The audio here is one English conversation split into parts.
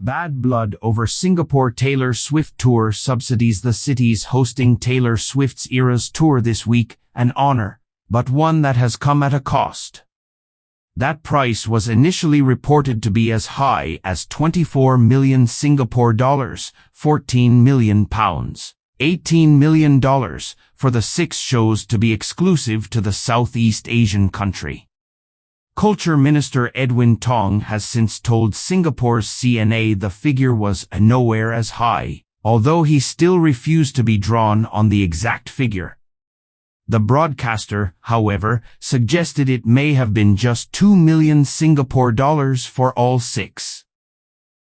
Bad blood over Singapore Taylor Swift tour subsidies. The city's hosting Taylor Swift's Eras tour this week, an honor, but one that has come at a cost. That price was initially reported to be as high as 24 million Singapore dollars, 14 million pounds, $18 million, for the 6 shows to be exclusive to the Southeast Asian country. Culture Minister Edwin Tong has since told Singapore's CNA the figure was nowhere as high, although he still refused to be drawn on the exact figure. The broadcaster, however, suggested it may have been just 2 million Singapore dollars for all 6.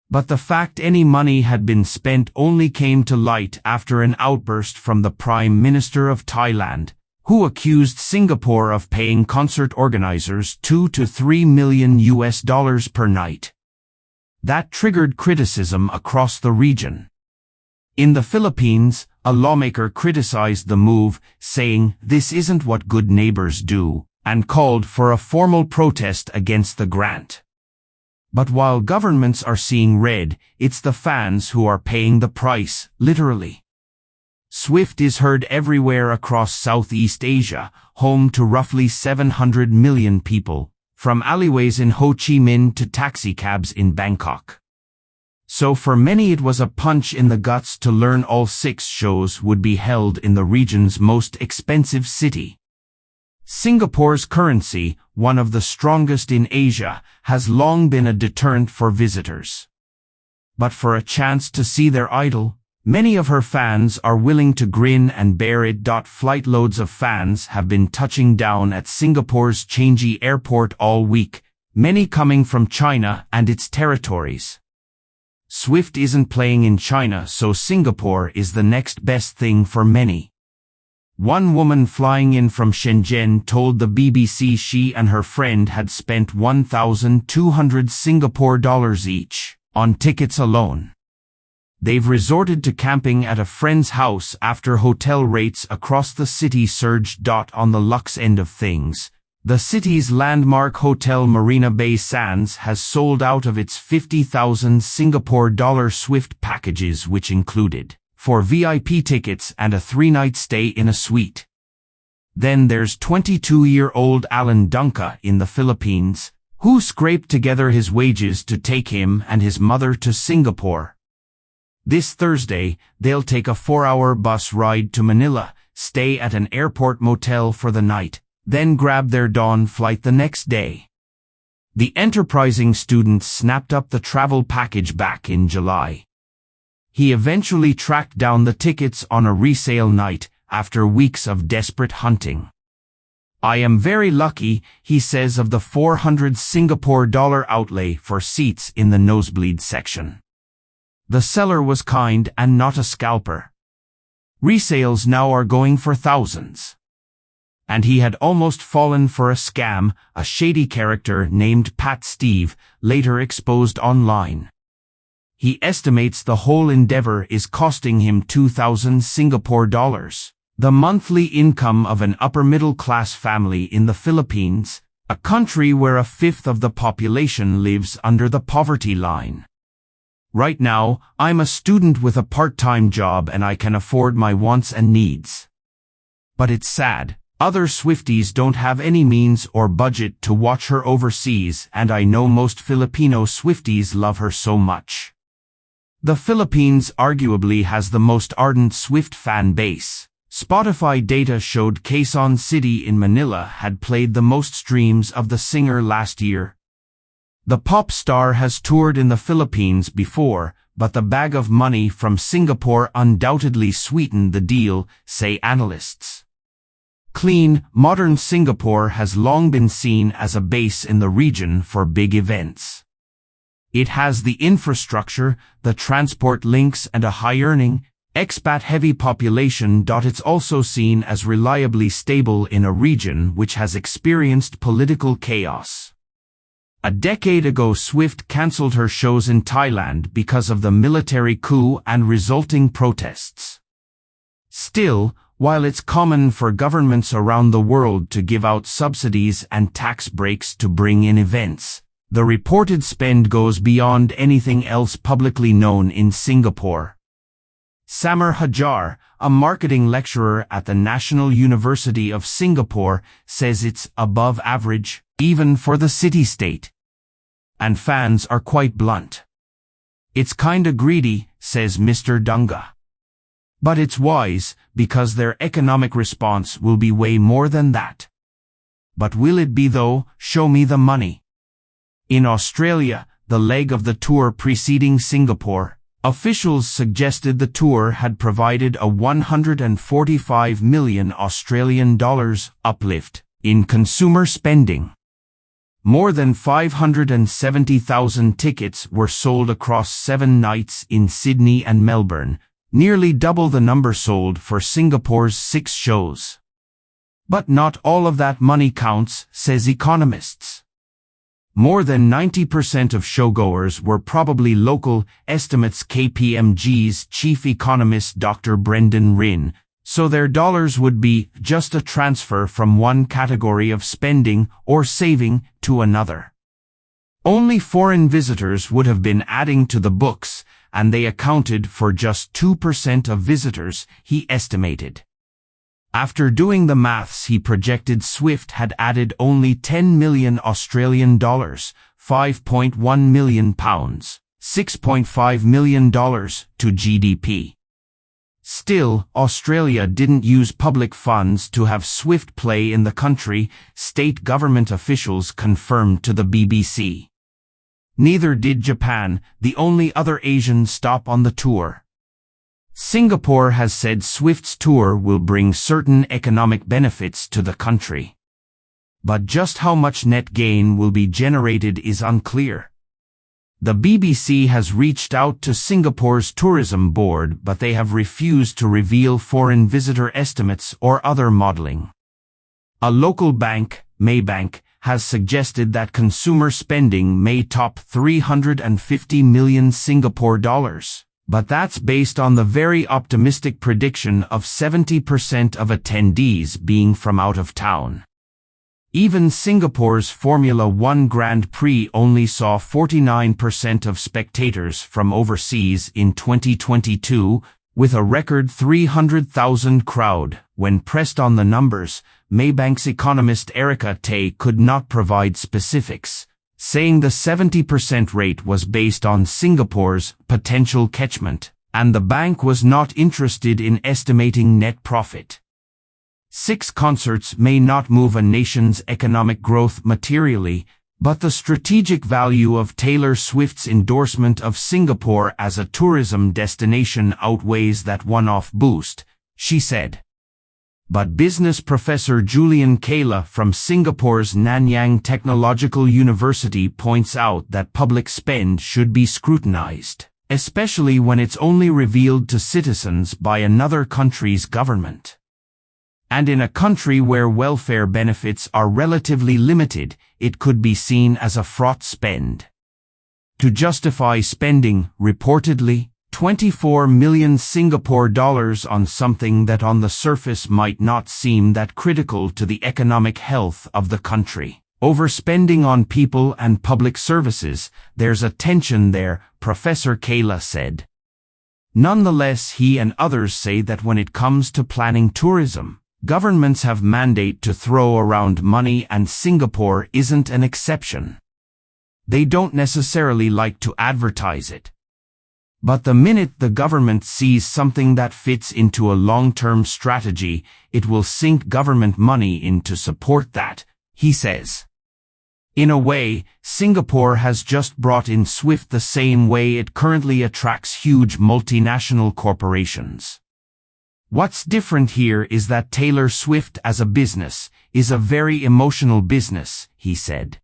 But the fact any money had been spent only came to light after an outburst from the Prime Minister of Thailand, who accused Singapore of paying concert organizers $2 to $3 million per night. That triggered criticism across the region. In the Philippines, a lawmaker criticized the move, saying, "This isn't what good neighbors do," and called for a formal protest against the grant. But while governments are seeing red, it's the fans who are paying the price, literally. Swift is heard everywhere across Southeast Asia, home to roughly 700 million people, from alleyways in Ho Chi Minh to taxicabs in Bangkok. So for many it was a punch in the guts to learn all 6 shows would be held in the region's most expensive city. Singapore's currency, one of the strongest in Asia, has long been a deterrent for visitors. But for a chance to see their idol, many of her fans are willing to grin and bear it. Flightloads of fans have been touching down at Singapore's Changi Airport all week, many coming from China and its territories. Swift isn't playing in China, so Singapore is the next best thing for many. One woman flying in from Shenzhen told the BBC she and her friend had spent 1,200 Singapore dollars each on tickets alone. They've resorted to camping at a friend's house after hotel rates across the city surged. On the luxe end of things, the city's landmark hotel Marina Bay Sands has sold out of its 50,000 Singapore dollar Swift packages, which included 4 VIP tickets and a 3-night stay in a suite. Then there's 22-year-old Alan Dunca in the Philippines, who scraped together his wages to take him and his mother to Singapore. This Thursday, they'll take a 4-hour bus ride to Manila, stay at an airport motel for the night, then grab their dawn flight the next day. The enterprising student snapped up the travel package back in July. He eventually tracked down the tickets on a resale night after weeks of desperate hunting. "I am very lucky," he says of the 400 Singapore dollar outlay for seats in the nosebleed section. The seller was kind and not a scalper. Resales now are going for thousands. And he had almost fallen for a scam, a shady character named Pat Steve, later exposed online. He estimates the whole endeavor is costing him 2,000 Singapore dollars, the monthly income of an upper-middle-class family in the Philippines, a country where 1/5 of the population lives under the poverty line. "Right now, I'm a student with a part-time job and I can afford my wants and needs. But it's sad. Other Swifties don't have any means or budget to watch her overseas, and I know most Filipino Swifties love her so much." The Philippines arguably has the most ardent Swift fan base. Spotify data showed Quezon City in Manila had played the most streams of the singer last year. The pop star has toured in the Philippines before, but the bag of money from Singapore undoubtedly sweetened the deal, say analysts. Clean, modern Singapore has long been seen as a base in the region for big events. It has the infrastructure, the transport links and a high-earning, expat-heavy population. It's also seen as reliably stable in a region which has experienced political chaos. A decade ago, Swift cancelled her shows in Thailand because of the military coup and resulting protests. Still, while it's common for governments around the world to give out subsidies and tax breaks to bring in events, The reported spend goes beyond anything else publicly known in Singapore. Samir Hajar, a marketing lecturer at the National University of Singapore, says it's above average, even for the city-state. And fans are quite blunt. It's kinda greedy, says Mr. Dunga. But it's wise, because their economic response will be way more than that. But will it be though? Show me the money. In Australia, the leg of the tour preceding Singapore, officials suggested the tour had provided a 145 million Australian dollars uplift in consumer spending. More than 570,000 tickets were sold across 7 nights in Sydney and Melbourne, nearly double the number sold for Singapore's 6 shows. But not all of that money counts, says economists. More than 90% of showgoers were probably local, estimates KPMG's chief economist Dr. Brendan Rinn, so their dollars would be just a transfer from one category of spending or saving to another. Only foreign visitors would have been adding to the books, and they accounted for just 2% of visitors, he estimated. After doing the maths, he projected Swift had added only 10 million Australian dollars, £5.1 million, $6.5 million to GDP. Still, Australia didn't use public funds to have Swift play in the country, state government officials confirmed to the BBC. Neither did Japan, the only other Asian stop on the tour. Singapore has said Swift's tour will bring certain economic benefits to the country. But just how much net gain will be generated is unclear. The BBC has reached out to Singapore's tourism board, but they have refused to reveal foreign visitor estimates or other modelling. A local bank, Maybank, has suggested that consumer spending may top 350 million Singapore dollars. But that's based on the very optimistic prediction of 70% of attendees being from out of town. Even Singapore's Formula One Grand Prix only saw 49% of spectators from overseas in 2022, with a record 300,000 crowd. When pressed on the numbers, Maybank's economist Erica Tay could not provide specifics, saying the 70% rate was based on Singapore's potential catchment, and the bank was not interested in estimating net profit. 6 concerts may not move a nation's economic growth materially, but the strategic value of Taylor Swift's endorsement of Singapore as a tourism destination outweighs that one-off boost, she said. But business professor Julian Kayla from Singapore's Nanyang Technological University points out that public spend should be scrutinized, especially when it's only revealed to citizens by another country's government. And in a country where welfare benefits are relatively limited, it could be seen as a fraught spend. To justify spending, reportedly, 24 million Singapore dollars on something that on the surface might not seem that critical to the economic health of the country. Overspending on people and public services, there's a tension there, Professor Kayla said. Nonetheless, he and others say that when it comes to planning tourism, governments have mandate to throw around money, and Singapore isn't an exception. They don't necessarily like to advertise it. But the minute the government sees something that fits into a long-term strategy, it will sink government money in to support that, he says. In a way, Singapore has just brought in Swift the same way it currently attracts huge multinational corporations. What's different here is that Taylor Swift as a business is a very emotional business, he said.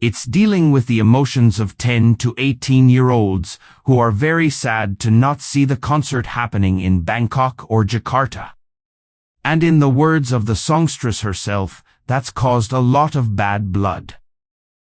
It's dealing with the emotions of 10 to 18-year-olds who are very sad to not see the concert happening in Bangkok or Jakarta. And in the words of the songstress herself, that's caused a lot of bad blood.